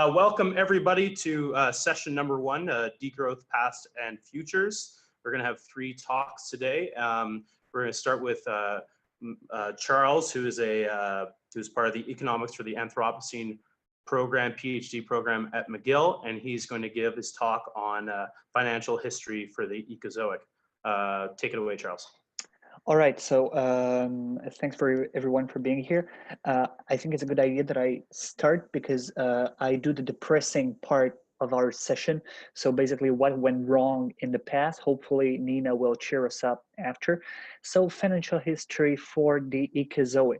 Welcome everybody to session number one, Degrowth, Past and Futures. We're going to have 3 talks today. We're going to start with Charles, who's part of the economics for the Anthropocene program, PhD program at McGill, and he's going to give his talk on financial history for the Ecozoic. Take it away, Charles. All right, so thanks for everyone for being here. I think it's a good idea that I start because I do the depressing part of our session. So basically what went wrong in the past. Hopefully Nina will cheer us up after. So financial history for the Ecozoic.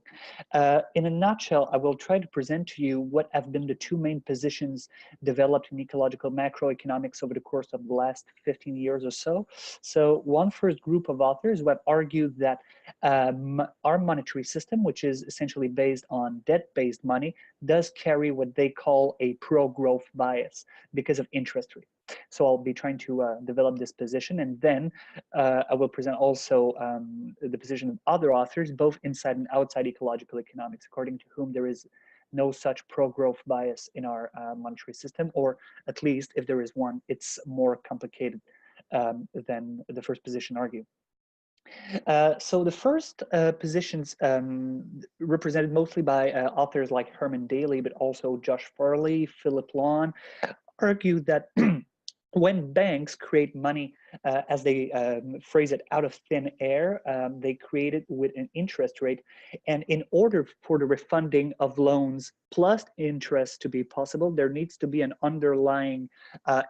In a nutshell, I will try to present to you what have been the 2 main positions developed in ecological macroeconomics over the course of the last 15 years or so. So one first group of authors who have argued that our monetary system, which is essentially based on debt-based money, does carry what they call a pro-growth bias because of interest rate. So I'll be trying to develop this position, and then I will present also the position of other authors, both inside and outside ecological economics, according to whom there is no such pro-growth bias in our monetary system, or at least if there is one, it's more complicated than the first position argue. So the first positions represented mostly by authors like Herman Daly, but also Josh Farley, Philip Lawn, argue that when banks create money, as they phrase it, out of thin air, they create it with an interest rate. And in order for the refunding of loans plus interest to be possible, there needs to be an underlying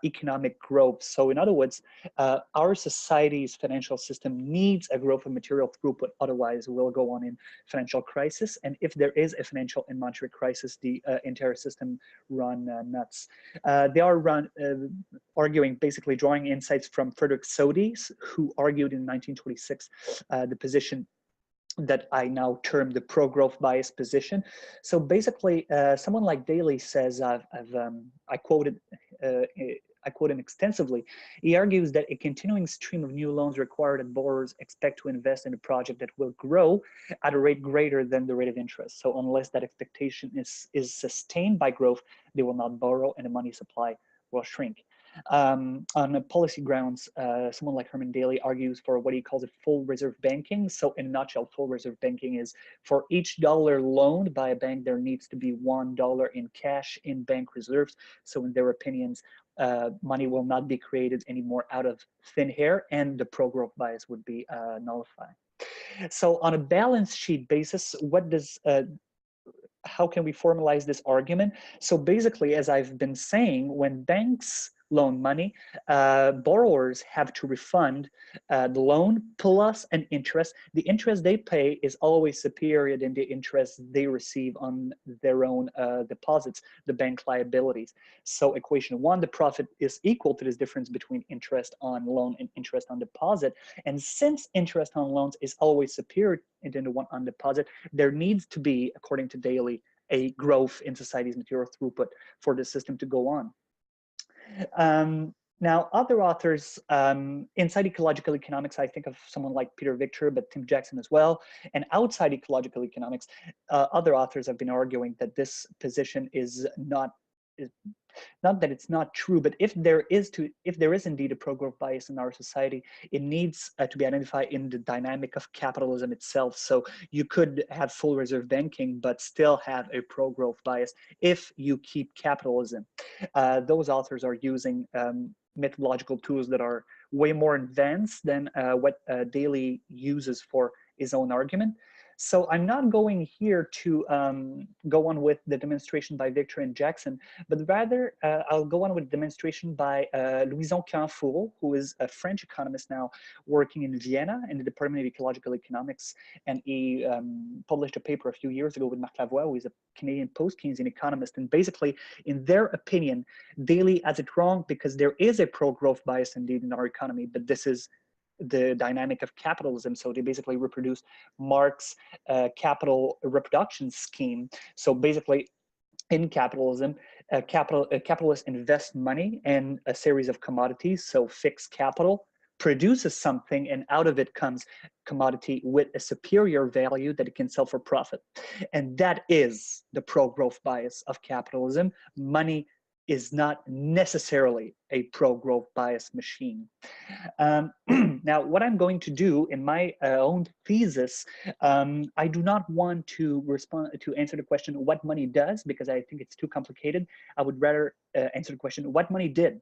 economic growth. So in other words, our society's financial system needs a growth of material throughput, otherwise we'll go on in financial crisis. And if there is a financial and monetary crisis, the entire system run nuts. They are arguing, basically drawing insights from Frederick Soddy's, who argued in 1926 the position that I now term the pro-growth bias position. So basically, someone like Daly says, I quote him extensively. He argues that a continuing stream of new loans require that borrowers expect to invest in a project that will grow at a rate greater than the rate of interest. So unless that expectation is sustained by growth, they will not borrow and the money supply will shrink. On policy grounds, someone like Herman Daly argues for what he calls a full reserve banking. So in a nutshell, full reserve banking is for each dollar loaned by a bank, there needs to be $1 in cash in bank reserves. So in their opinions, money will not be created anymore out of thin air, and the pro-growth bias would be nullified. So on a balance sheet basis, how can we formalize this argument? So basically, as I've been saying, when banks loan money, borrowers have to refund the loan plus an interest. The interest they pay is always superior than the interest they receive on their own deposits, the bank liabilities. So equation 1, the profit is equal to this difference between interest on loan and interest on deposit. And since interest on loans is always superior than the one on deposit, there needs to be, according to Daly, a growth in society's material throughput for the system to go on. Now, other authors inside ecological economics, I think of someone like Peter Victor, but Tim Jackson as well. And outside ecological economics, other authors have been arguing that this position is not that it's not true, but if there is indeed a pro-growth bias in our society, it needs to be identified in the dynamic of capitalism itself. So you could have full reserve banking, but still have a pro-growth bias if you keep capitalism. Those authors are using methodological tools that are way more advanced than what Daly uses for his own argument. So I'm not going here to go on with the demonstration by Victor and Jackson, but rather I'll go on with a demonstration by Louison Canfour, who is a French economist now working in Vienna in the Department of Ecological Economics. And he published a paper a few years ago with Marc Lavoie, who is a Canadian post-Keynesian economist. And basically, in their opinion, Daly has it wrong because there is a pro-growth bias indeed in our economy, but this is the dynamic of capitalism. So they basically reproduce Marx's capital reproduction scheme. So basically, in capitalism, capitalists invest money in a series of commodities, so fixed capital, produces something, and out of it comes commodity with a superior value that it can sell for profit. And that is the pro-growth bias of capitalism. Money is not necessarily a pro-growth bias machine. Now, what I'm going to do in my own thesis, I do not want to answer the question what money does, because I think it's too complicated. I would rather answer the question what money did.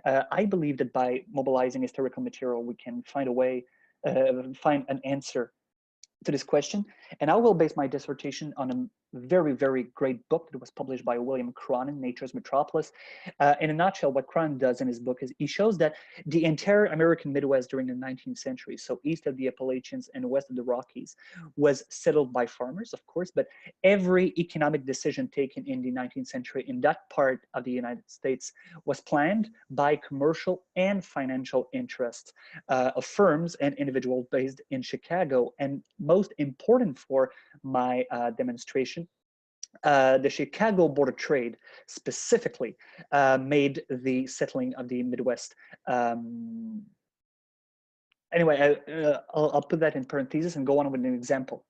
I believe that by mobilizing historical material, we can find a way, find an answer to this question. And I will base my dissertation on a very, very great book that was published by William Cronin, Nature's Metropolis. In a nutshell, what Cronin does in his book is he shows that the entire American Midwest during the 19th century, so east of the Appalachians and west of the Rockies, was settled by farmers, of course, but every economic decision taken in the 19th century in that part of the United States was planned by commercial and financial interests of firms and individuals based in Chicago. And most important for my demonstration, the Chicago Board of Trade specifically made the settling of the Midwest. Anyway, I'll put that in parentheses and go on with an example.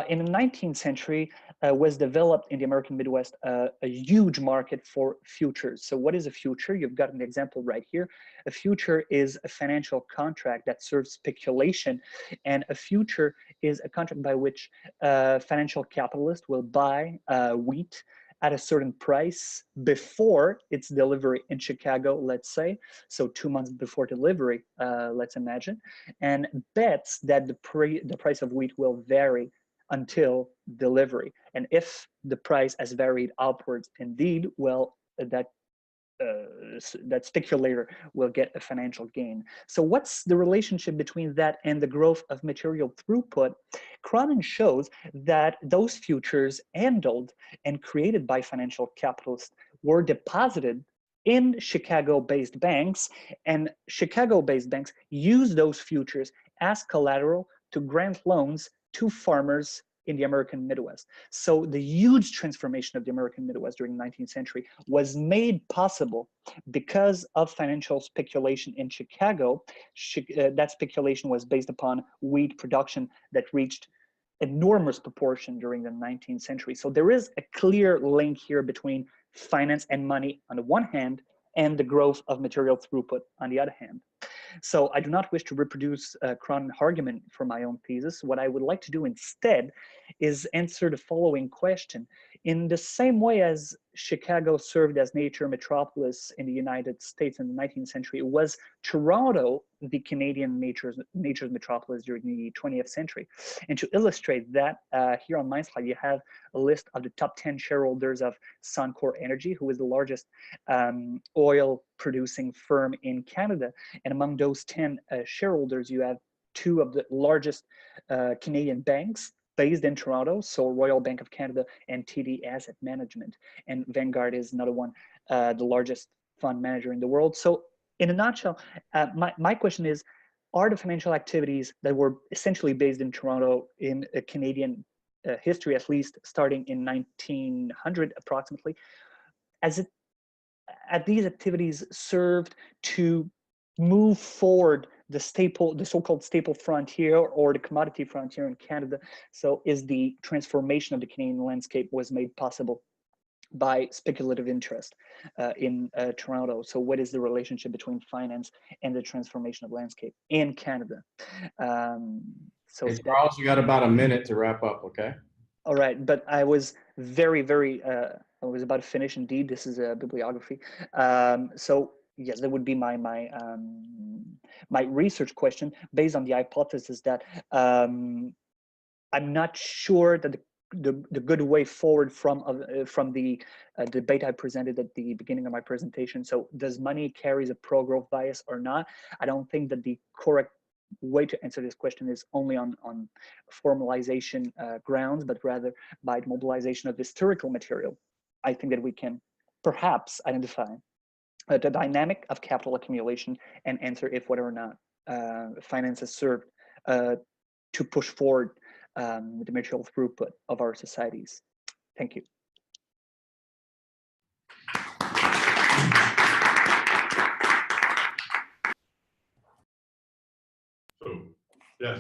In the 19th century, was developed in the American Midwest a huge market for futures. So what is a future? You've got an example right here. A future is a financial contract that serves speculation, and a future is a contract by which financial capitalists will buy wheat at a certain price before its delivery in Chicago, let's say, so 2 months before delivery, let's imagine, and bets that the price of wheat will vary until delivery. And if the price has varied upwards indeed, well, that speculator will get a financial gain. So what's the relationship between that and the growth of material throughput? Cronin shows that those futures handled and created by financial capitalists were deposited in Chicago-based banks, and Chicago-based banks use those futures as collateral to grant loans to farmers in the American Midwest. So the huge transformation of the American Midwest during the 19th century was made possible because of financial speculation in Chicago. That speculation was based upon wheat production that reached enormous proportion during the 19th century. So there is a clear link here between finance and money on the one hand, and the growth of material throughput on the other hand. So I do not wish to reproduce Cronin's argument for my own thesis. What I would like to do instead is answer the following question. In the same way as Chicago served as nature metropolis in the United States in the 19th century, was Toronto the Canadian nature's metropolis during the 20th century. And to illustrate that, here on my slide, you have a list of the top 10 shareholders of Suncor Energy, who is the largest oil producing firm in Canada. And among those 10 shareholders, you have two of the largest Canadian banks based in Toronto, so Royal Bank of Canada and TD Asset Management. And Vanguard is another one, the largest fund manager in the world. So in a nutshell, my question is, are the financial activities that were essentially based in Toronto in a Canadian history, at least starting in 1900 approximately, as these activities served to move forward the so-called staple frontier or the commodity frontier in Canada? So is the transformation of the Canadian landscape was made possible by speculative interest in Toronto? So what is the relationship between finance and the transformation of landscape in Canada? So hey, Charles, you got about a minute to wrap up, okay? All right, but I was very, I was about to finish indeed. This is a bibliography. So yes, that would be my research question based on the hypothesis that I'm not sure that the good way forward from the debate I presented at the beginning of my presentation. So does money carries a pro-growth bias or not? I don't think that the correct way to answer this question is only on formalization grounds, but rather by the mobilization of historical material. I think that we can perhaps identify the dynamic of capital accumulation and answer if whether or not finance has served to push forward the material throughput of our societies. Thank you.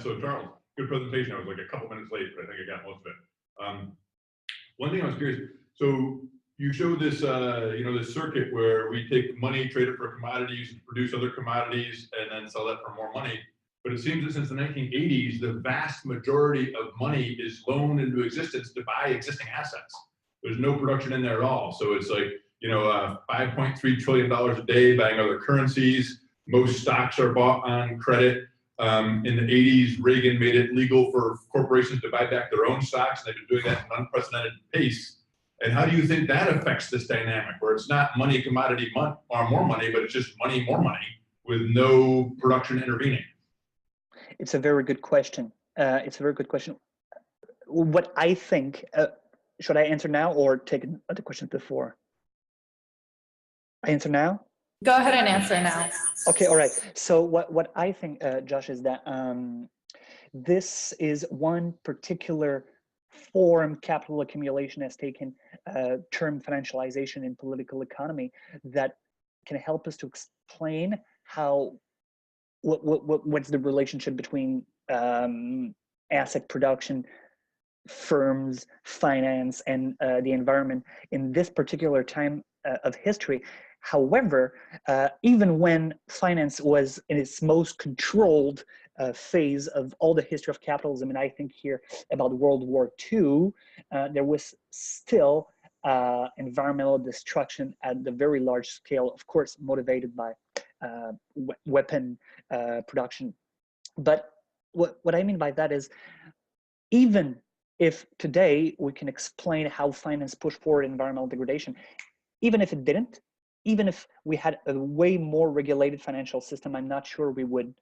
So Charles, good presentation. I was like a couple minutes late, but I think I got most of it. One thing I was curious, so you show this, this circuit where we take money, trade it for commodities, produce other commodities, and then sell that for more money. But it seems that since the 1980s, the vast majority of money is loaned into existence to buy existing assets. There's no production in there at all. So it's like, $5.3 trillion a day buying other currencies. Most stocks are bought on credit. In the 80s, Reagan made it legal for corporations to buy back their own stocks, and they've been doing that at an unprecedented pace. And how do you think that affects this dynamic, where it's not money, commodity, or more money, but it's just money, more money, with no production intervening? It's a very good question. What I think, should I answer now or take other questions before? I answer now? Go ahead and answer now. Okay, all right. So what I think, Josh, is that this is one particular form capital accumulation has taken, term financialization in political economy, that can help us to explain how what's the relationship between asset production, firms, finance, and the environment in this particular time of history. However, even when finance was in its most controlled phase of all the history of capitalism, and I think here about World War II, there was still environmental destruction at the very large scale, of course, motivated by weapon production. But what I mean by that is, even if today we can explain how finance pushed forward environmental degradation, even if it didn't, even if we had a way more regulated financial system, I'm not sure we would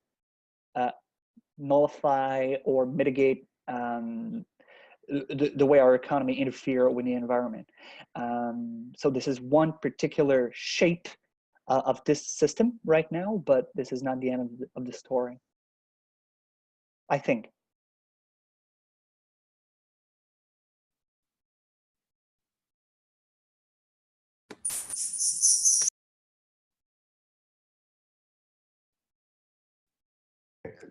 nullify or mitigate the way our economy interfere with the environment. So this is one particular shape of this system right now, but this is not the end of the story, I think.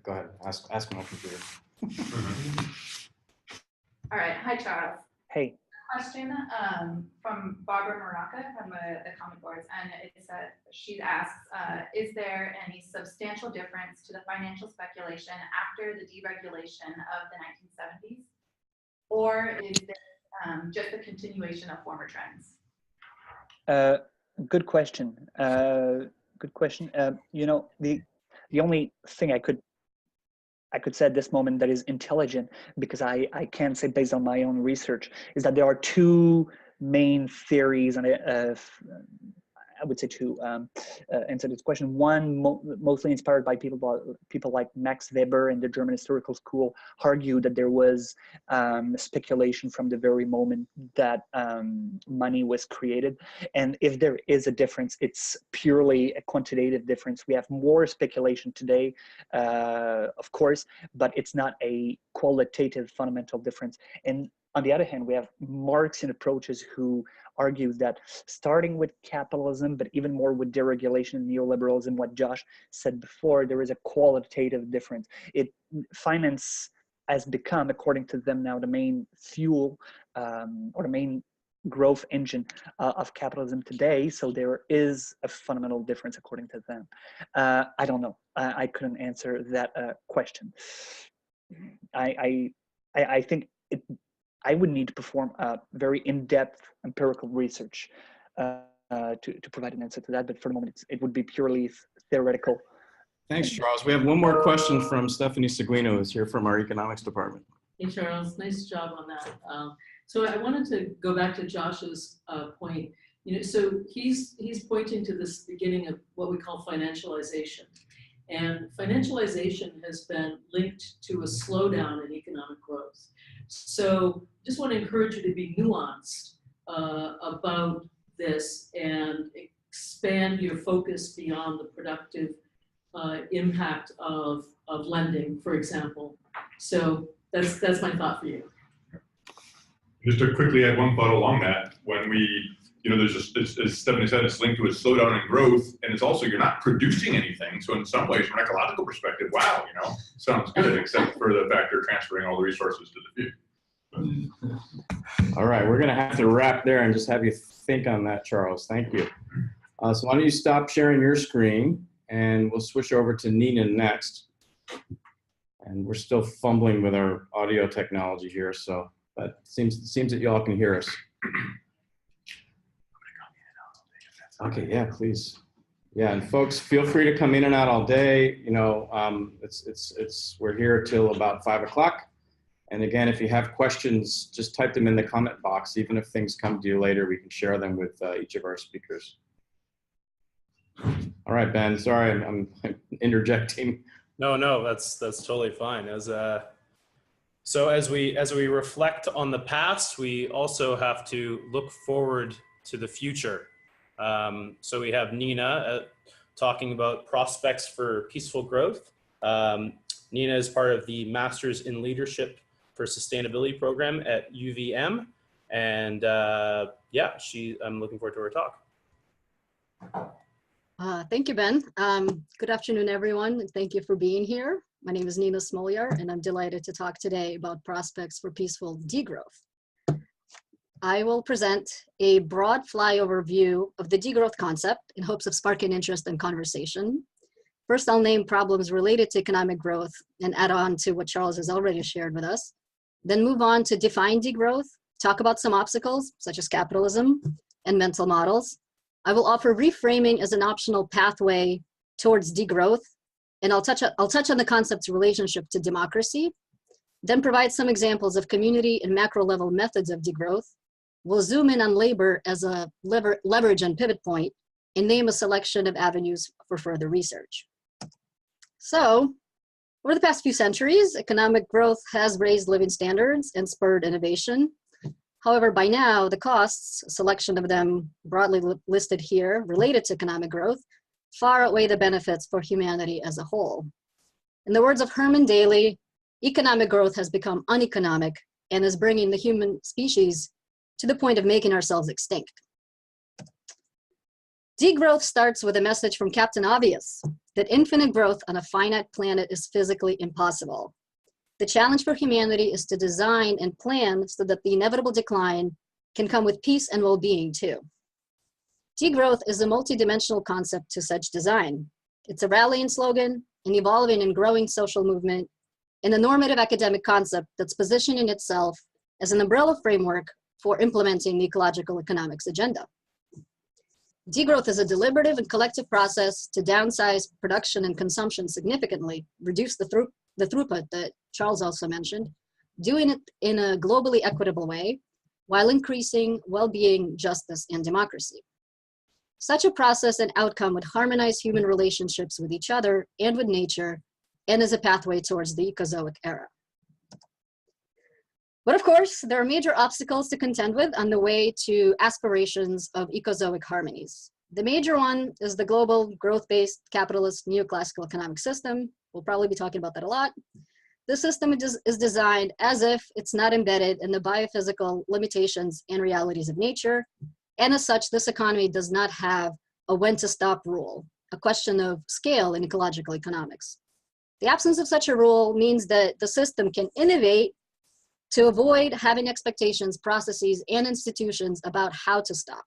Go ahead, ask my computer. All right. Hi, Charles. Hey. Question from Barbara Maraca from the Common Boards, and it's she asks, is there any substantial difference to the financial speculation after the deregulation of the 1970s, or is there just a continuation of former trends? Good question. Good question. The only thing I could say at this moment that is intelligent, because I can say based on my own research, is that there are two main theories, and I would say two answer this question. One, mostly inspired by people like Max Weber and the German historical school, argue that there was speculation from the very moment that money was created. And if there is a difference, it's purely a quantitative difference. We have more speculation today, of course, but it's not a qualitative fundamental difference. And on the other hand, we have Marxian approaches who argues that starting with capitalism, but even more with deregulation and neoliberalism, what Josh said before, there is a qualitative difference. Finance has become, according to them now, the main fuel or the main growth engine of capitalism today. So there is a fundamental difference according to them. I don't know. I couldn't answer that question. I think I would need to perform a very in-depth empirical research to provide an answer to that. But for the moment, it would be purely theoretical. Thanks, Charles. We have one more question from Stephanie Seguino, who's here from our economics department. Hey, Charles, nice job on that. So I wanted to go back to Josh's point. So he's pointing to this beginning of what we call financialization. And financialization has been linked to a slowdown in economic growth. So just want to encourage you to be nuanced about this and expand your focus beyond the productive impact of lending, for example. So that's my thought for you. Just to quickly add one thought along that, when we, there's just, as Stephanie said, it's linked to a slowdown in growth, and it's also, you're not producing anything. So in some ways, from an ecological perspective, wow, sounds good, except for the fact you're transferring all the resources to the few. All right, we're gonna have to wrap there and just have you think on that, Charles. Thank you. So why don't you stop sharing your screen and we'll switch over to Nina next. And we're still fumbling with our audio technology here, so, but it seems that y'all can hear us. Okay, yeah, please. Yeah, and folks, feel free to come in and out all day. You know, we're here till about 5 o'clock. And again, if you have questions, just type them in the comment box. Even if things come to you later, we can share them with each of our speakers. All right, Ben, sorry, I'm interjecting. No, that's totally fine. So as we reflect on the past, we also have to look forward to the future. So we have Nina talking about prospects for peaceful growth. Nina is part of the Masters in Leadership for Sustainability program at UVM. And yeah, I'm looking forward to her talk. Thank you, Ben. Good afternoon, everyone, and thank you for being here. My name is Nina Smoliar, and I'm delighted to talk today about prospects for peaceful degrowth. I will present a broad flyover view of the degrowth concept in hopes of sparking interest and conversation. First, I'll name problems related to economic growth and add on to what Charles has already shared with us. Then move on to define degrowth, talk about some obstacles, such as capitalism and mental models. I will offer reframing as an optional pathway towards degrowth, and I'll touch on the concept's relationship to democracy, then provide some examples of community and macro level methods of degrowth. We'll zoom in on labor as a leverage and pivot point, and name a selection of avenues for further research. So, over the past few centuries, economic growth has raised living standards and spurred innovation. However, by now, the costs, a selection of them broadly listed here, related to economic growth, far outweigh the benefits for humanity as a whole. In the words of Herman Daly, economic growth has become uneconomic and is bringing the human species to the point of making ourselves extinct. Degrowth starts with a message from Captain Obvious that infinite growth on a finite planet is physically impossible. The challenge for humanity is to design and plan so that the inevitable decline can come with peace and well-being too. Degrowth is a multidimensional concept to such design. It's a rallying slogan, an evolving and growing social movement, and a normative academic concept that's positioning itself as an umbrella framework for implementing the ecological economics agenda. Degrowth is a deliberative and collective process to downsize production and consumption significantly, reduce the throughput that Charles also mentioned, doing it in a globally equitable way, while increasing well-being, justice, and democracy. Such a process and outcome would harmonize human relationships with each other and with nature, and is a pathway towards the Ecozoic era. But of course, there are major obstacles to contend with on the way to aspirations of Ecozoic harmonies. The major one is the global growth-based capitalist neoclassical economic system. We'll probably be talking about that a lot. This system is designed as if it's not embedded in the biophysical limitations and realities of nature. And as such, this economy does not have a when to stop rule, a question of scale in ecological economics. The absence of such a rule means that the system can innovate to avoid having expectations, processes, and institutions about how to stop.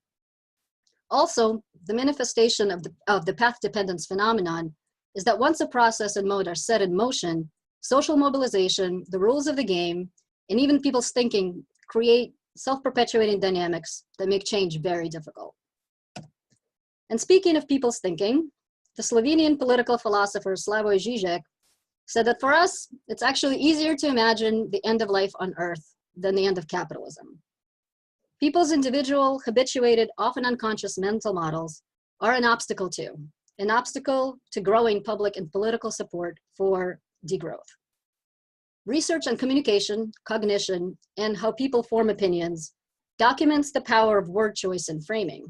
Also, the manifestation of the path dependence phenomenon is that once a process and mode are set in motion, social mobilization, the rules of the game, and even people's thinking create self-perpetuating dynamics that make change very difficult. And speaking of people's thinking, the Slovenian political philosopher Slavoj Žižek said that for us, it's actually easier to imagine the end of life on Earth than the end of capitalism. People's individual, habituated, often unconscious mental models are an obstacle to growing public and political support for degrowth. Research on communication, cognition, and how people form opinions documents the power of word choice and framing.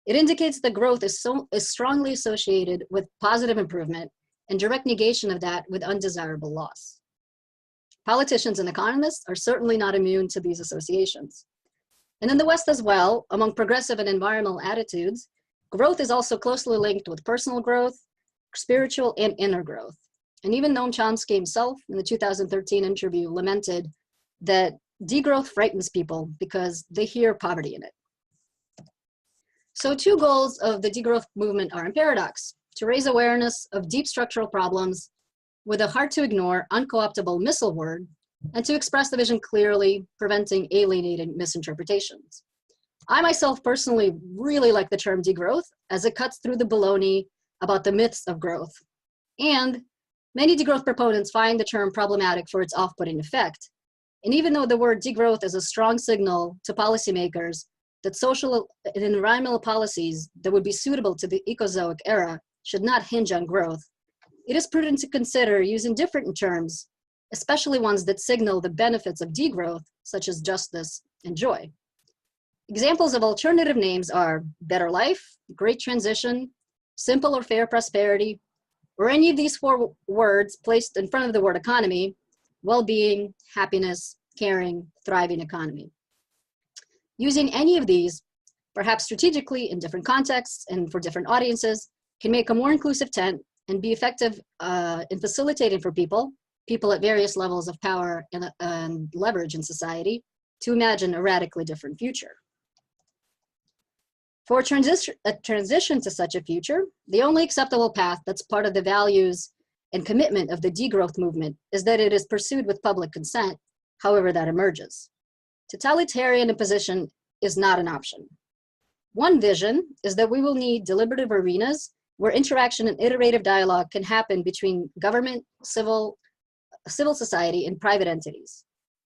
It indicates that growth is strongly associated with positive improvement and direct negation of that with undesirable loss. Politicians and economists are certainly not immune to these associations. And in the West as well, among progressive and environmental attitudes, growth is also closely linked with personal growth, spiritual and inner growth. And even Noam Chomsky himself in the 2013 interview lamented that degrowth frightens people because they hear poverty in it. So two goals of the degrowth movement are in paradox: to raise awareness of deep structural problems with a hard to ignore, unco-optable missile word, and to express the vision clearly, preventing alienating misinterpretations. I myself personally really like the term degrowth as it cuts through the baloney about the myths of growth. And many degrowth proponents find the term problematic for its off-putting effect. And even though the word degrowth is a strong signal to policymakers that social and environmental policies that would be suitable to the Ecozoic era should not hinge on growth, it is prudent to consider using different terms, especially ones that signal the benefits of degrowth, such as justice and joy. Examples of alternative names are better life, great transition, simple or fair prosperity, or any of these four words placed in front of the word economy: well-being, happiness, caring, thriving economy. Using any of these, perhaps strategically in different contexts and for different audiences, can make a more inclusive tent and be effective in facilitating for people at various levels of power and leverage in society, to imagine a radically different future. For a transition to such a future, the only acceptable path that's part of the values and commitment of the degrowth movement is that it is pursued with public consent, however that emerges. Totalitarian imposition is not an option. One vision is that we will need deliberative arenas where interaction and iterative dialogue can happen between government, civil society, and private entities.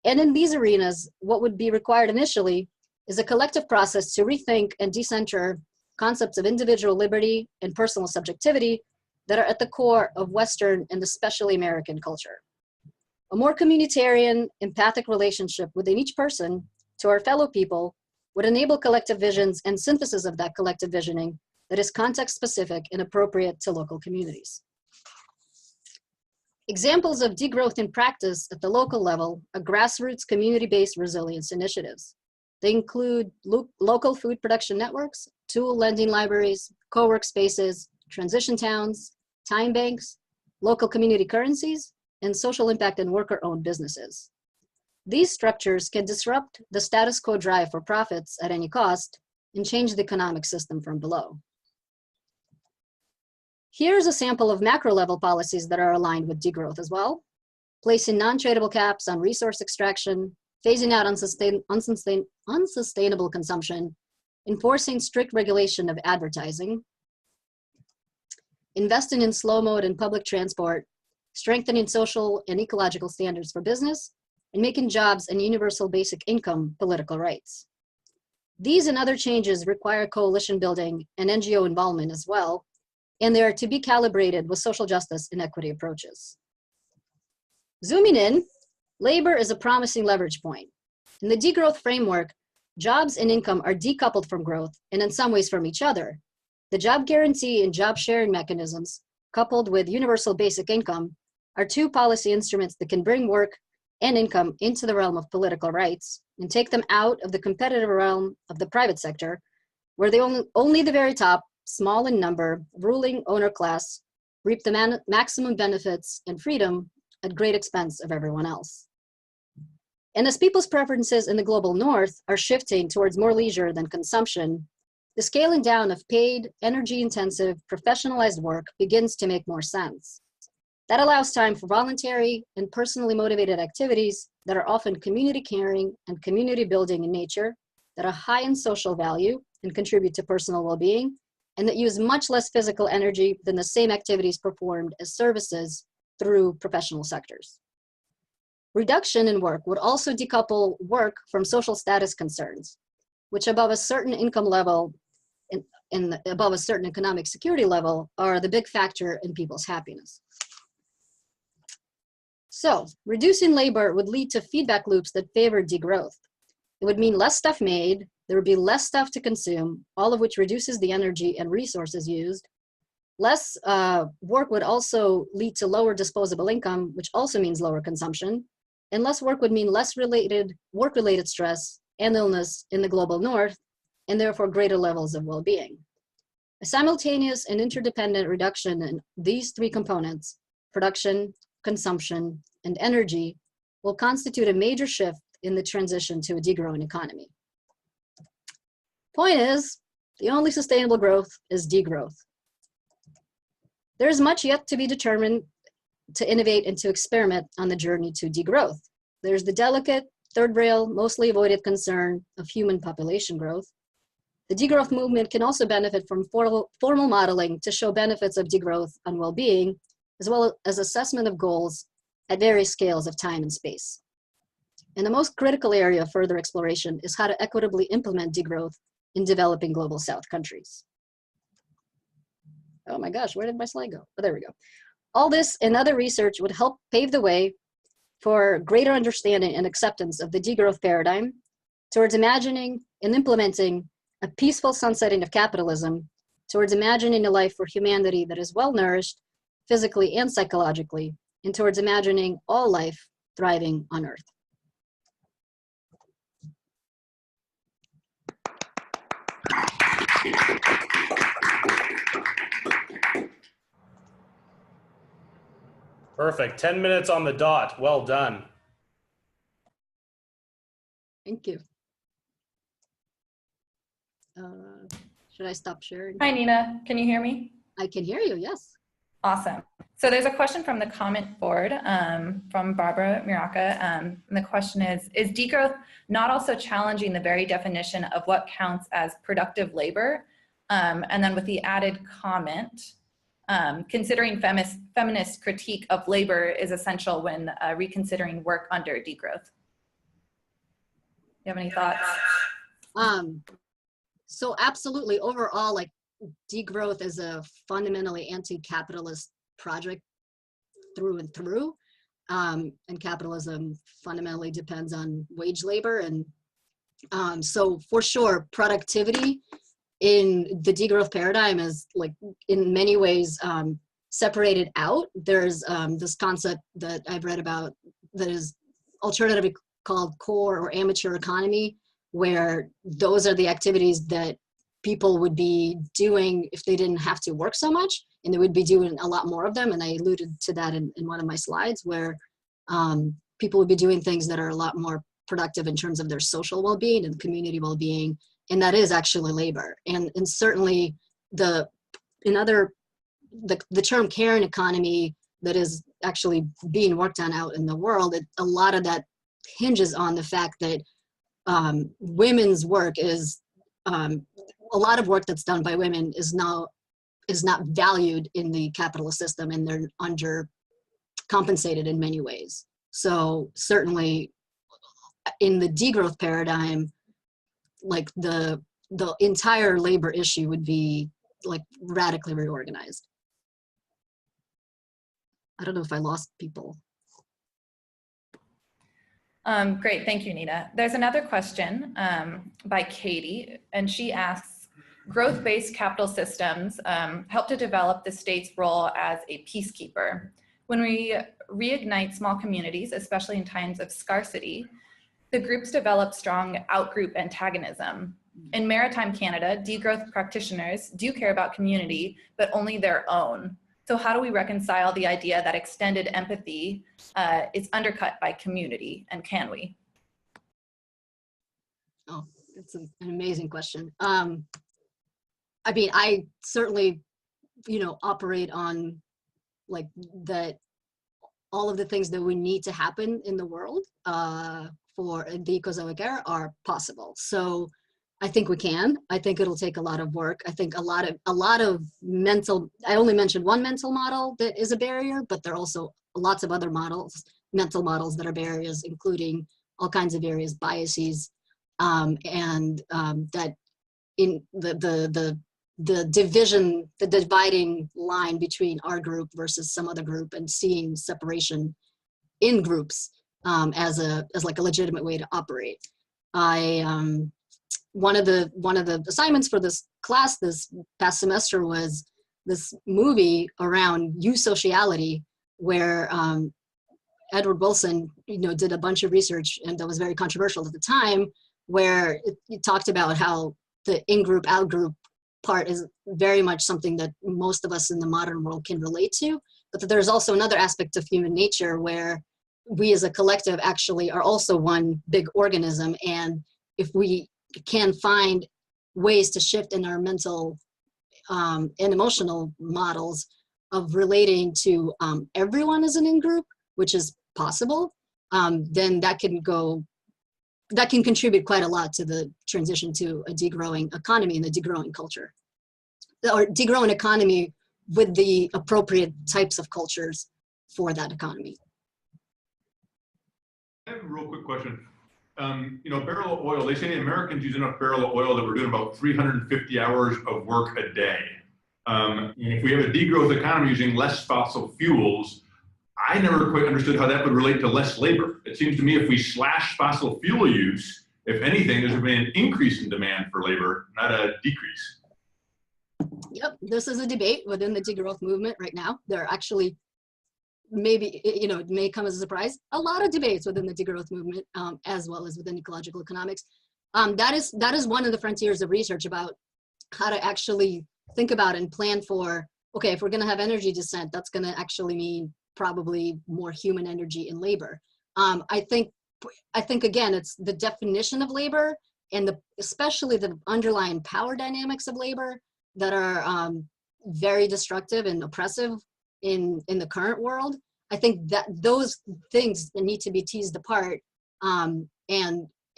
And in these arenas, what would be required initially is a collective process to rethink and decenter concepts of individual liberty and personal subjectivity that are at the core of Western and especially American culture. A more communitarian, empathic relationship within each person to our fellow people would enable collective visions and synthesis of that collective visioning that is context-specific and appropriate to local communities. Examples of degrowth in practice at the local level are grassroots community-based resilience initiatives. They include local food production networks, tool lending libraries, co-work spaces, transition towns, time banks, local community currencies, and social impact and worker-owned businesses. These structures can disrupt the status quo drive for profits at any cost and change the economic system from below. Here's a sample of macro-level policies that are aligned with degrowth as well: placing non-tradable caps on resource extraction, phasing out unsustainable consumption, enforcing strict regulation of advertising, investing in slow mode and public transport, strengthening social and ecological standards for business, and making jobs and universal basic income political rights. These and other changes require coalition building and NGO involvement as well, and they are to be calibrated with social justice and equity approaches. Zooming in, labor is a promising leverage point. In the degrowth framework, jobs and income are decoupled from growth and in some ways from each other. The job guarantee and job sharing mechanisms, coupled with universal basic income, are two policy instruments that can bring work and income into the realm of political rights and take them out of the competitive realm of the private sector, where only the very top, small in number, ruling owner class reap the maximum benefits and freedom at great expense of everyone else. And as people's preferences in the global north are shifting towards more leisure than consumption, the scaling down of paid, energy-intensive, professionalized work begins to make more sense. That allows time for voluntary and personally motivated activities that are often community caring and community building in nature, that are high in social value and contribute to personal well-being, and that use much less physical energy than the same activities performed as services through professional sectors. Reduction in work would also decouple work from social status concerns, which above a certain income level and above a certain economic security level are the big factor in people's happiness. So, reducing labor would lead to feedback loops that favor degrowth. It would mean less stuff made, there would be less stuff to consume, all of which reduces the energy and resources used. Less work would also lead to lower disposable income, which also means lower consumption. And less work would mean less work-related stress and illness in the global north, and therefore greater levels of well-being. A simultaneous and interdependent reduction in these three components, production, consumption, and energy, will constitute a major shift in the transition to a degrowing economy. Point is, the only sustainable growth is degrowth. There is much yet to be determined to innovate and to experiment on the journey to degrowth. There's the delicate, third rail, mostly avoided concern of human population growth. The degrowth movement can also benefit from formal modeling to show benefits of degrowth on well-being, as well as assessment of goals at various scales of time and space. And the most critical area of further exploration is how to equitably implement degrowth in developing global South countries. Oh my gosh, where did my slide go? Oh, there we go. All this and other research would help pave the way for greater understanding and acceptance of the degrowth paradigm towards imagining and implementing a peaceful sunsetting of capitalism, towards imagining a life for humanity that is well-nourished physically and psychologically, and towards imagining all life thriving on Earth. Perfect. 10 minutes on the dot. Well done. Thank you. Should I stop sharing? Hi, Nina. Can you hear me? I can hear you, yes. Awesome. So there's a question from the comment board from Barbara Muraca. And the question is degrowth not also challenging the very definition of what counts as productive labor? And then with the added comment, considering feminist critique of labor is essential when reconsidering work under degrowth. You have any thoughts? So absolutely, overall, like degrowth is a fundamentally anti-capitalist project through and through. And capitalism fundamentally depends on wage labor. And so for sure, productivity in the degrowth paradigm is like in many ways separated out. There's this concept that I've read about that is alternatively called core or amateur economy, where those are the activities that people would be doing if they didn't have to work so much, and they would be doing a lot more of them. And I alluded to that in one of my slides, where people would be doing things that are a lot more productive in terms of their social well-being and community well-being, and that is actually labor. And certainly the term caring economy that is actually being worked on out in the world, a lot of that hinges on the fact that women's work is, a lot of work that's done by women is not valued in the capitalist system, and they're under compensated in many ways. So certainly in the degrowth paradigm, like the entire labor issue would be like radically reorganized. I don't know if I lost people. Great, thank you, Nina. There's another question by Katie, and she asks, growth-based capital systems help to develop the state's role as a peacekeeper. When we reignite small communities, especially in times of scarcity, the groups develop strong outgroup antagonism. In maritime Canada, degrowth practitioners do care about community, but only their own. So how do we reconcile the idea that extended empathy is undercut by community, and can we? Oh, that's an amazing question. I mean, I certainly, operate on like that all of the things that we need to happen in the world for the Ecozoic era are possible. So I think we can. I think it'll take a lot of work. I think a lot of mental, I only mentioned one mental model that is a barrier, but there are also lots of other mental models that are barriers, including all kinds of various biases, and that in the dividing line between our group versus some other group, and seeing separation in groups as like a legitimate way to operate. One of the assignments for this class this past semester was this movie around eusociality, where Edward Wilson, did a bunch of research, and that was very controversial at the time, where it talked about how the in-group, out-group part is very much something that most of us in the modern world can relate to, but that there's also another aspect of human nature where we as a collective actually are also one big organism. And if we can find ways to shift in our mental and emotional models of relating to everyone as an in-group, which is possible, then that can contribute quite a lot to the transition to a degrowing economy and a degrowing culture, or degrowing economy with the appropriate types of cultures for that economy. I have a real quick question. You know, barrel of oil, they say the Americans use enough barrel of oil that we're doing about 350 hours of work a day. And if we have a degrowth economy using less fossil fuels, I never quite understood how that would relate to less labor. It seems to me if we slash fossil fuel use, if anything, there's been an increase in demand for labor, not a decrease. Yep, this is a debate within the degrowth movement right now. There are actually, maybe, you know, it may come as a surprise, a lot of debates within the degrowth movement, as well as within ecological economics. That is one of the frontiers of research about how to actually think about and plan for, okay, if we're gonna have energy descent, that's gonna actually mean probably more human energy and labor. I think again, it's the definition of labor and especially the underlying power dynamics of labor that are very destructive and oppressive in the current world. I think that those things need to be teased apart and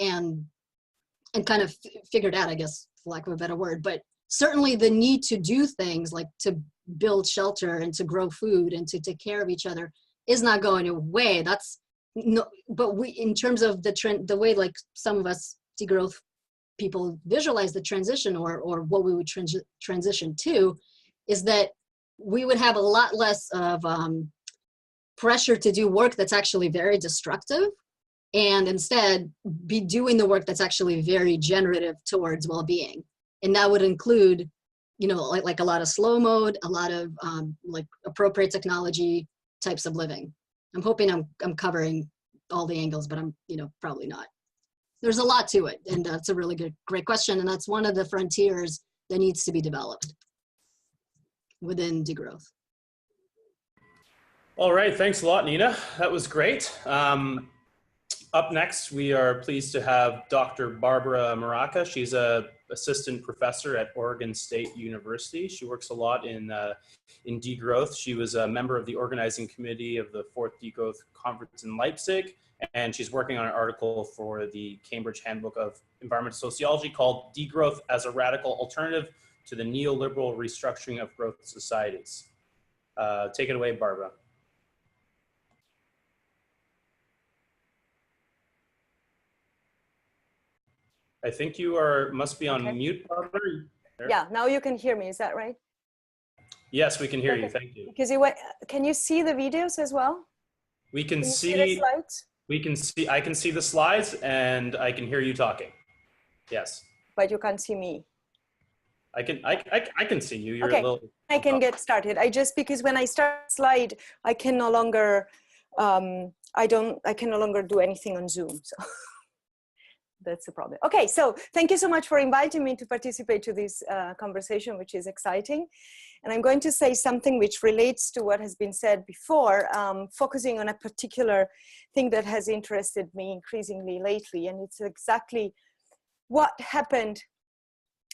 kind of figured out, I guess, for lack of a better word. But certainly the need to do things like to build shelter and to grow food and to take care of each other is not going away. That's no, but we, in terms of the trend, the way like some of us degrowth people visualize the transition or what we would transition to, is that we would have a lot less of pressure to do work that's actually very destructive, and instead be doing the work that's actually very generative towards well-being. And that would include, you know, like a lot of slow mode, a lot of like appropriate technology types of living. I'm hoping I'm covering all the angles, but I'm, you know, probably not. There's a lot to it, and that's a really great question, and that's one of the frontiers that needs to be developed within degrowth. All right, thanks a lot, Nina. That was great. Up next, we are pleased to have Dr. Barbara Maraca. She's an assistant professor at Oregon State University. She works a lot in degrowth. She was a member of the organizing committee of the 4th Degrowth Conference in Leipzig, and she's working on an article for the Cambridge Handbook of Environmental Sociology called Degrowth as a Radical Alternative to the Neoliberal Restructuring of Growth Societies. Take it away, Barbara. I think you must be on mute, Barbara. Yeah, now you can hear me, is that right? Yes, we can hear you, thank you. Because can you see the videos as well? We can see the slides? I can see the slides and I can hear you talking. Yes. But you can't see me. I can see you. You're okay. a little. I can get started. Because when I start a slide, I can no longer I can no longer do anything on Zoom. So that's the problem. Okay, so thank you so much for inviting me to participate to this conversation, which is exciting. And I'm going to say something which relates to what has been said before, focusing on a particular thing that has interested me increasingly lately. And it's exactly what happened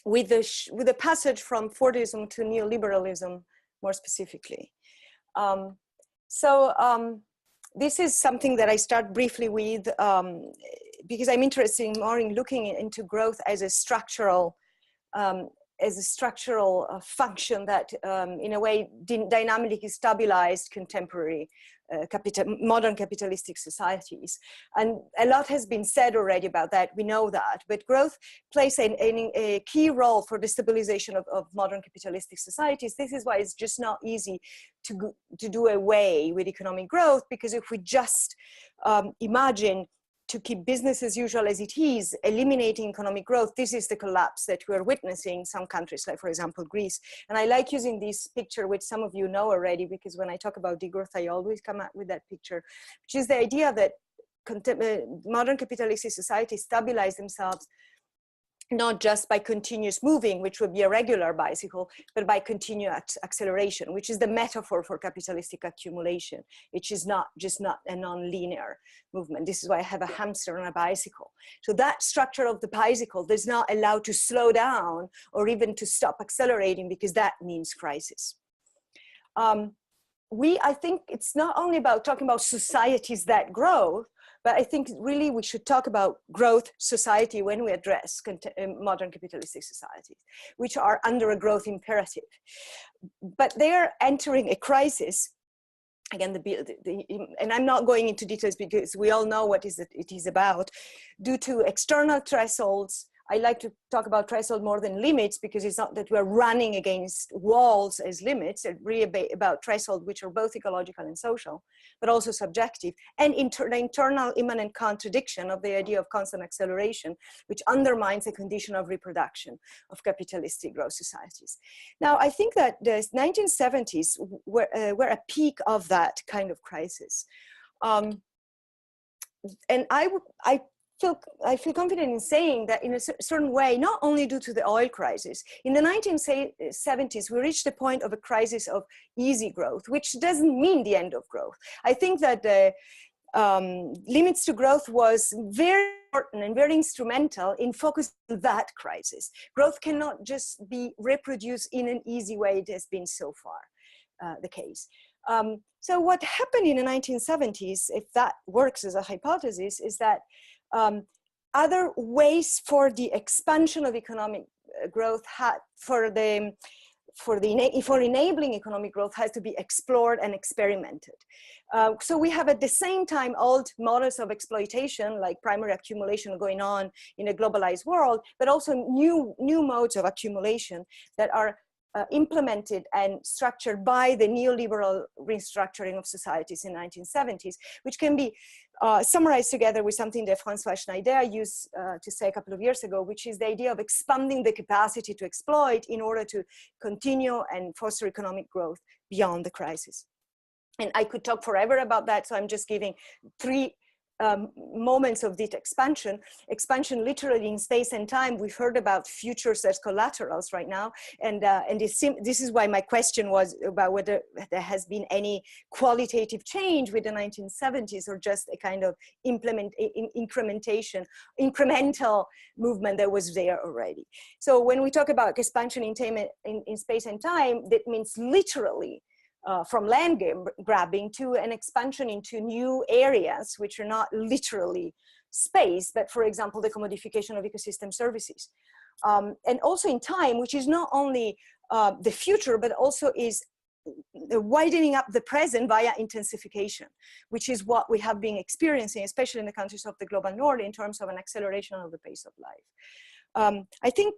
with the passage from Fordism to neoliberalism, more specifically. This is something that I start briefly with because I'm interested more in looking into growth as a structural function that in a way dynamically stabilized contemporary modern capitalistic societies. And a lot has been said already about that, we know that, but growth plays a key role for the stabilization of modern capitalistic societies. This is why it's just not easy to do away with economic growth, because if we just imagine to keep business as usual as it is, eliminating economic growth, this is the collapse that we're witnessing in some countries, like for example, Greece. And I like using this picture, which some of you know already, because when I talk about degrowth, I always come up with that picture, which is the idea that modern capitalistic societies stabilize themselves not just by continuous moving, which would be a regular bicycle, but by continuous acceleration, which is the metaphor for capitalistic accumulation, which is not a non-linear movement. This is why I have a hamster on a bicycle. So that structure of the bicycle does not allow to slow down or even to stop accelerating, because that means crisis. I think it's not only about talking about societies that grow, but I think really we should talk about growth society when we address modern capitalistic societies, which are under a growth imperative. But they are entering a crisis. Again, and I'm not going into details because we all know what it is about, due to external thresholds. I like to talk about threshold more than limits, because it's not that we're running against walls as limits. It's really about threshold, which are both ecological and social, but also subjective, and the internal immanent contradiction of the idea of constant acceleration, which undermines the condition of reproduction of capitalistic growth societies. Now, I think that the 1970s were a peak of that kind of crisis. And I feel confident in saying that in a certain way, not only due to the oil crisis, in the 1970s, we reached the point of a crisis of easy growth, which doesn't mean the end of growth. I think that the limits to growth was very important and very instrumental in focusing on that crisis. Growth cannot just be reproduced in an easy way. It has been so far the case. So what happened in the 1970s, if that works as a hypothesis, is that other ways for the expansion of economic growth for enabling economic growth has to be explored and experimented. So we have at the same time old models of exploitation, like primary accumulation, going on in a globalized world, but also new modes of accumulation that are implemented and structured by the neoliberal restructuring of societies in the 1970s, which can be summarized together with something that François Schneider used to say a couple of years ago, which is the idea of expanding the capacity to exploit in order to continue and foster economic growth beyond the crisis. And I could talk forever about that, so I'm just giving three moments of this expansion. Expansion literally in space and time. We've heard about futures as collaterals right now. And this is why my question was about whether there has been any qualitative change with the 1970s, or just a kind of incremental movement that was there already. So when we talk about expansion in space and time, that means literally from land grabbing to an expansion into new areas, which are not literally space, but for example, the commodification of ecosystem services. And also in time, which is not only the future, but also is widening up the present via intensification, which is what we have been experiencing, especially in the countries of the global north, in terms of an acceleration of the pace of life. I think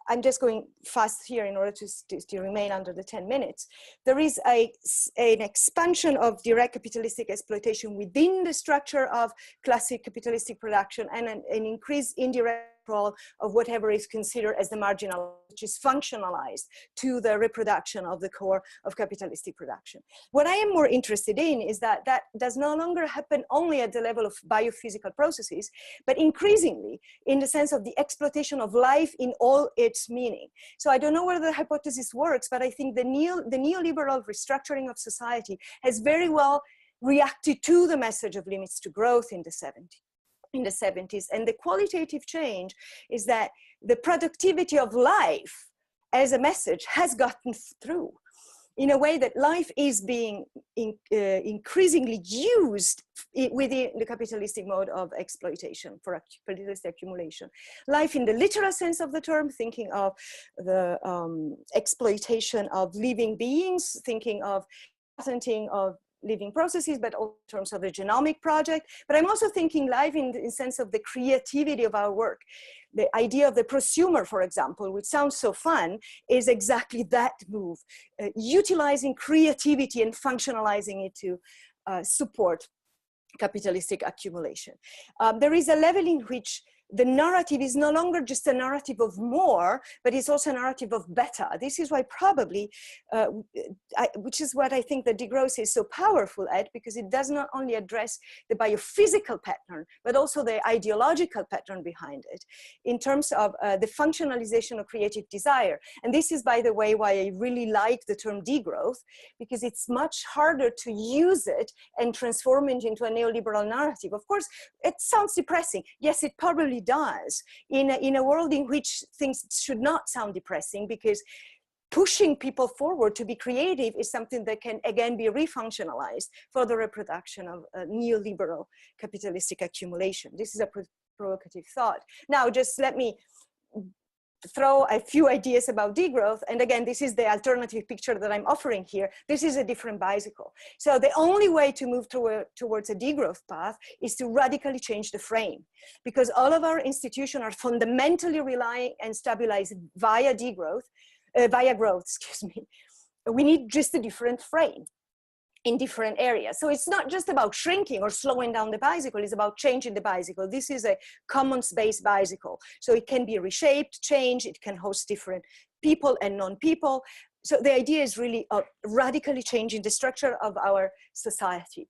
I'm just going fast here in order to remain under the 10 minutes. There is an expansion of direct capitalistic exploitation within the structure of classic capitalistic production, and an increased indirect role of whatever is considered as the marginal, which is functionalized to the reproduction of the core of capitalistic production. What I am more interested in is that that does no longer happen only at the level of biophysical processes, but increasingly in the sense of the exploitation of life in all its meaning. So I don't know whether the hypothesis works, but I think the neoliberal restructuring of society has very well reacted to the message of limits to growth in the 70s. And the qualitative change is that the productivity of life as a message has gotten through in a way that life is being increasingly used within the capitalistic mode of exploitation for capitalistic accumulation. Life in the literal sense of the term, thinking of the exploitation of living beings, thinking of patenting of living processes, but also in terms of the genomic project. But I'm also thinking life in the sense of the creativity of our work. The idea of the prosumer, for example, which sounds so fun, is exactly that move, utilizing creativity and functionalizing it to support capitalistic accumulation. There is a level in which the narrative is no longer just a narrative of more, but it's also a narrative of better. This is why probably, which is what I think that DeGrowth is so powerful at, because it does not only address the biophysical pattern, but also the ideological pattern behind it in terms of the functionalization of creative desire. And this is, by the way, why I really like the term degrowth, because it's much harder to use it and transform it into a neoliberal narrative. Of course, it sounds depressing. Yes, it probably does in a world in which things should not sound depressing, because pushing people forward to be creative is something that can again be refunctionalized for the reproduction of neoliberal capitalistic accumulation. This is a provocative thought. Now, just let me throw a few ideas about degrowth. And again, this is the alternative picture that I'm offering here. This is a different bicycle. So the only way to move towards a degrowth path is to radically change the frame, because all of our institutions are fundamentally relying and stabilized via degrowth, via growth, excuse me. We need just a different frame in different areas. So it's not just about shrinking or slowing down the bicycle, it's about changing the bicycle. This is a commons-based bicycle. So it can be reshaped, changed, it can host different people and non-people. So the idea is really of radically changing the structure of our society.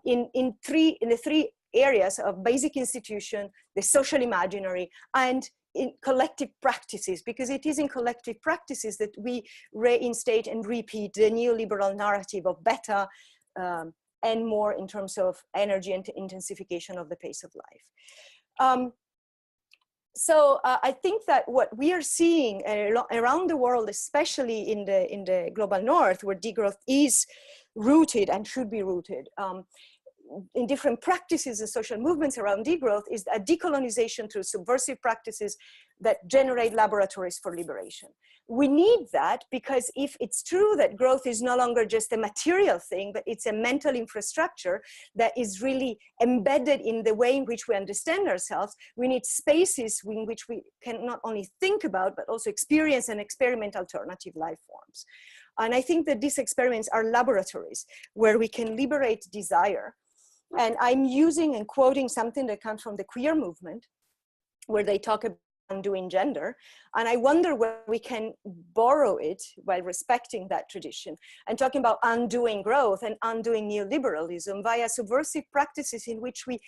In the three areas of basic institution, the social imaginary, and in collective practices, because it is in collective practices that we reinstate and repeat the neoliberal narrative of better and more in terms of energy and intensification of the pace of life. So I think that what we are seeing around the world, especially in the global north, where degrowth is rooted and should be rooted, in different practices and social movements around degrowth, is a decolonization through subversive practices that generate laboratories for liberation. We need that, because if it's true that growth is no longer just a material thing, but it's a mental infrastructure that is really embedded in the way in which we understand ourselves, we need spaces in which we can not only think about, but also experience and experiment alternative life forms. And I think that these experiments are laboratories where we can liberate desire. And I'm using and quoting something that comes from the queer movement, where they talk about undoing gender. And I wonder where we can borrow it while respecting that tradition and talking about undoing growth and undoing neoliberalism via subversive practices in which we,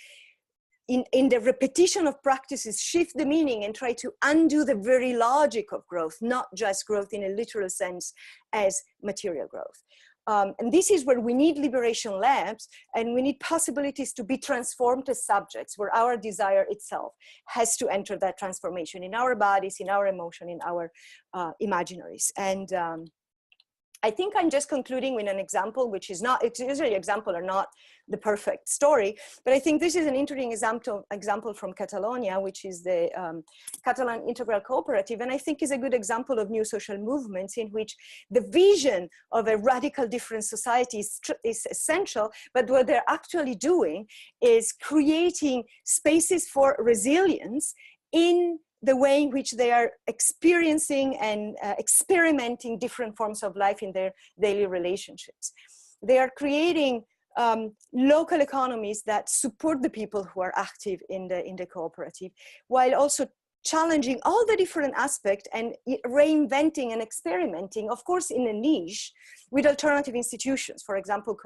in the repetition of practices, shift the meaning and try to undo the very logic of growth, not just growth in a literal sense as material growth. And this is where we need liberation labs, and we need possibilities to be transformed as subjects, where our desire itself has to enter that transformation in our bodies, in our emotion, in our imaginaries. And I think I'm just concluding with an example, which is not, it's usually example are not the perfect story, but I think this is an interesting example from Catalonia, which is the Catalan Integral Cooperative, and I think is a good example of new social movements in which the vision of a radical different society is essential, but what they're actually doing is creating spaces for resilience in the way in which they are experiencing and experimenting different forms of life in their daily relationships. They are creating local economies that support the people who are active in the cooperative, while also challenging all the different aspects and reinventing and experimenting, of course, in a niche with alternative institutions, for example,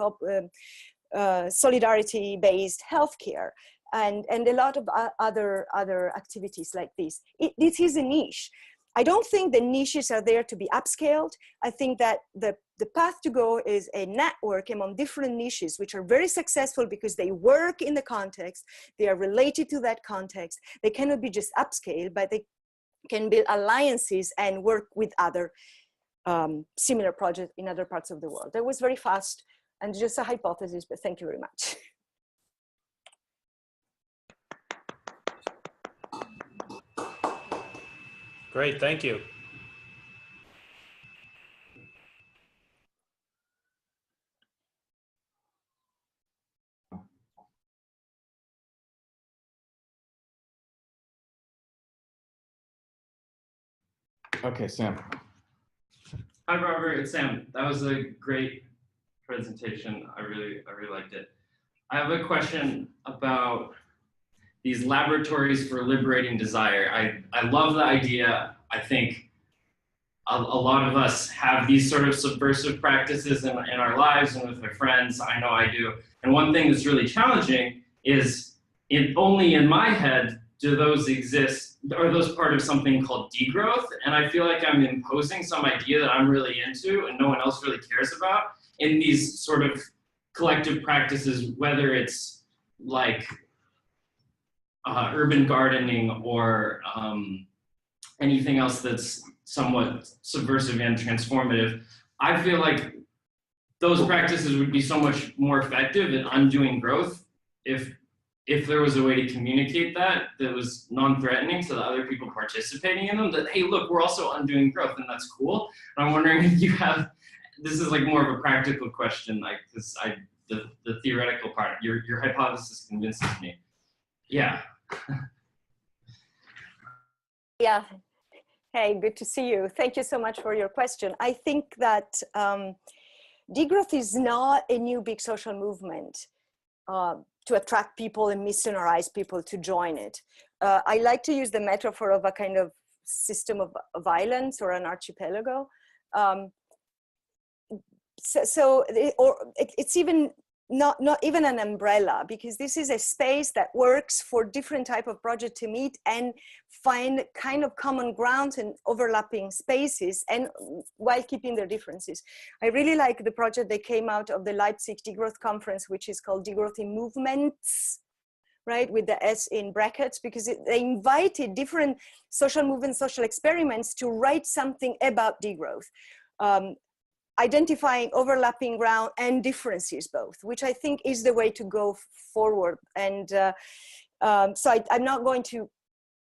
solidarity-based healthcare, and a lot of other activities like this. This is a niche. I don't think the niches are there to be upscaled. I think that the path to go is a network among different niches, which are very successful because they work in the context, they are related to that context. They cannot be just upscaled, but they can build alliances and work with other similar projects in other parts of the world. That was very fast and just a hypothesis, but thank you very much. Great, thank you. Okay, Sam. Hi, Robert. It's Sam. That was a great presentation. I really liked it. I have a question about these laboratories for liberating desire. I love the idea. I think a lot of us have these sort of subversive practices in our lives and with our friends. I know I do. And one thing that's really challenging is only in my head do those exist, are those part of something called degrowth? And I feel like I'm imposing some idea that I'm really into and no one else really cares about in these sort of collective practices, whether it's like urban gardening or anything else that's somewhat subversive and transformative. I feel like those practices would be so much more effective at undoing growth if there was a way to communicate that was non-threatening to the other people participating in them, that, hey, look, we're also undoing growth and that's cool. And I'm wondering if you have, this is like more of a practical question, like, because the theoretical part, your hypothesis convinces me. Yeah. Yeah. Hey, good to see you. Thank you so much for your question. I think that degrowth is not a new big social movement to attract people and missionarize people to join it. I like to use the metaphor of a kind of system of violence or an archipelago. It's even not even an umbrella, because this is a space that works for different type of project to meet and find kind of common grounds and overlapping spaces, and while keeping their differences. I really like the project that came out of the Leipzig Degrowth Conference, which is called Degrowth in Movements, right, with the S in brackets, because they invited different social movements, social experiments to write something about degrowth. Identifying overlapping ground and differences both, which I think is the way to go forward. And so I'm not going to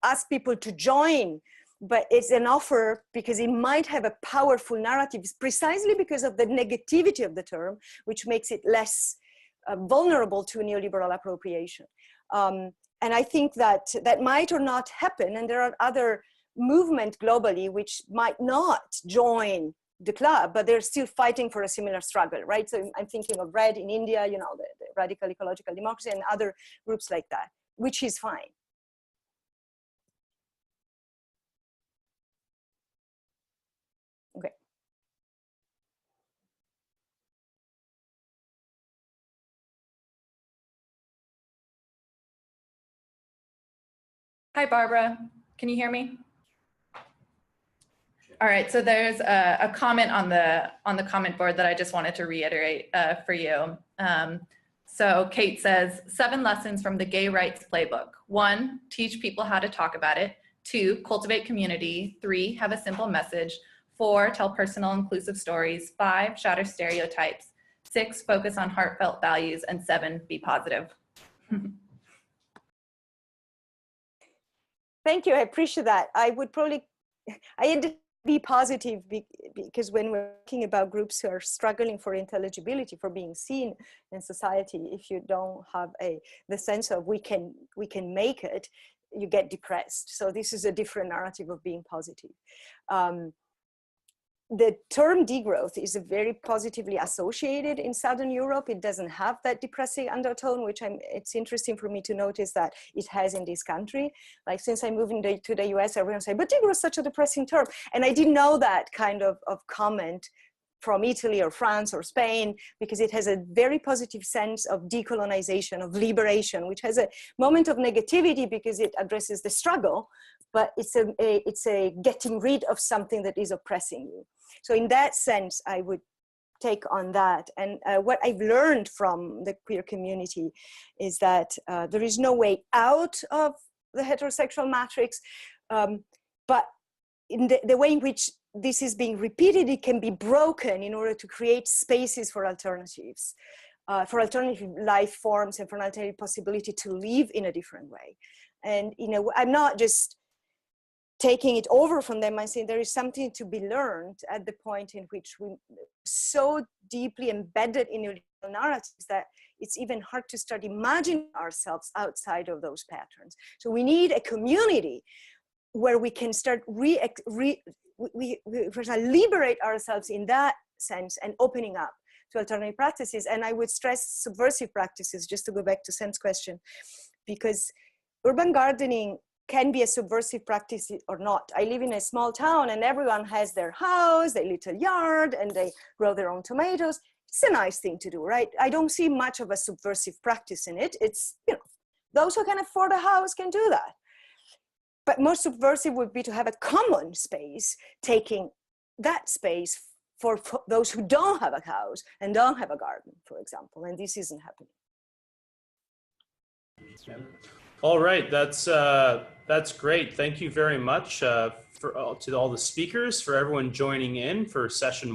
ask people to join, but it's an offer because it might have a powerful narrative precisely because of the negativity of the term, which makes it less vulnerable to neoliberal appropriation. And I think that that might or not happen. And there are other movements globally which might not join the club, but they're still fighting for a similar struggle, right? So I'm thinking of RED in India, you know, the Radical Ecological Democracy, and other groups like that, which is fine. Okay. Hi, Barbara. Can you hear me? All right, so there's a comment on the comment board that I just wanted to reiterate for you. So Kate says, 7 lessons from the gay rights playbook. 1, teach people how to talk about it. 2, cultivate community. 3, have a simple message. 4, tell personal inclusive stories. 5, shatter stereotypes. 6, focus on heartfelt values. And 7, be positive. Thank you, I appreciate that. I would probably, I had to be positive because when we're talking about groups who are struggling for intelligibility, for being seen in society, if you don't have the sense of we can make it, you get depressed. So this is a different narrative of being positive. The term degrowth is very positively associated in Southern Europe. It doesn't have that depressing undertone, which it's interesting for me to notice that it has in this country. Like since I moved to the US, everyone say, but degrowth is such a depressing term. And I didn't know that kind of comment from Italy or France or Spain, because it has a very positive sense of decolonization, of liberation, which has a moment of negativity because it addresses the struggle, but it's a getting rid of something that is oppressing you. So in that sense, I would take on that. And what I've learned from the queer community is that there is no way out of the heterosexual matrix, but in the way in which this is being repeated, it can be broken in order to create spaces for alternatives, for alternative life forms, and for an alternative possibility to live in a different way. And you know, I'm not just taking it over from them. I say there is something to be learned at the point in which we're so deeply embedded in neoliberal narratives that it's even hard to start imagining ourselves outside of those patterns. So we need a community where we can start we liberate ourselves in that sense and opening up to alternative practices. And I would stress subversive practices, just to go back to Sam's question, because urban gardening can be a subversive practice or not. I live in a small town and everyone has their house, their little yard, and they grow their own tomatoes. It's a nice thing to do, right? I don't see much of a subversive practice in it. It's, you know, those who can afford a house can do that. But more subversive would be to have a common space, taking that space for those who don't have a house and don't have a garden, for example, and this isn't happening. All right, that's great. Thank you very much to all the speakers, for everyone joining in for session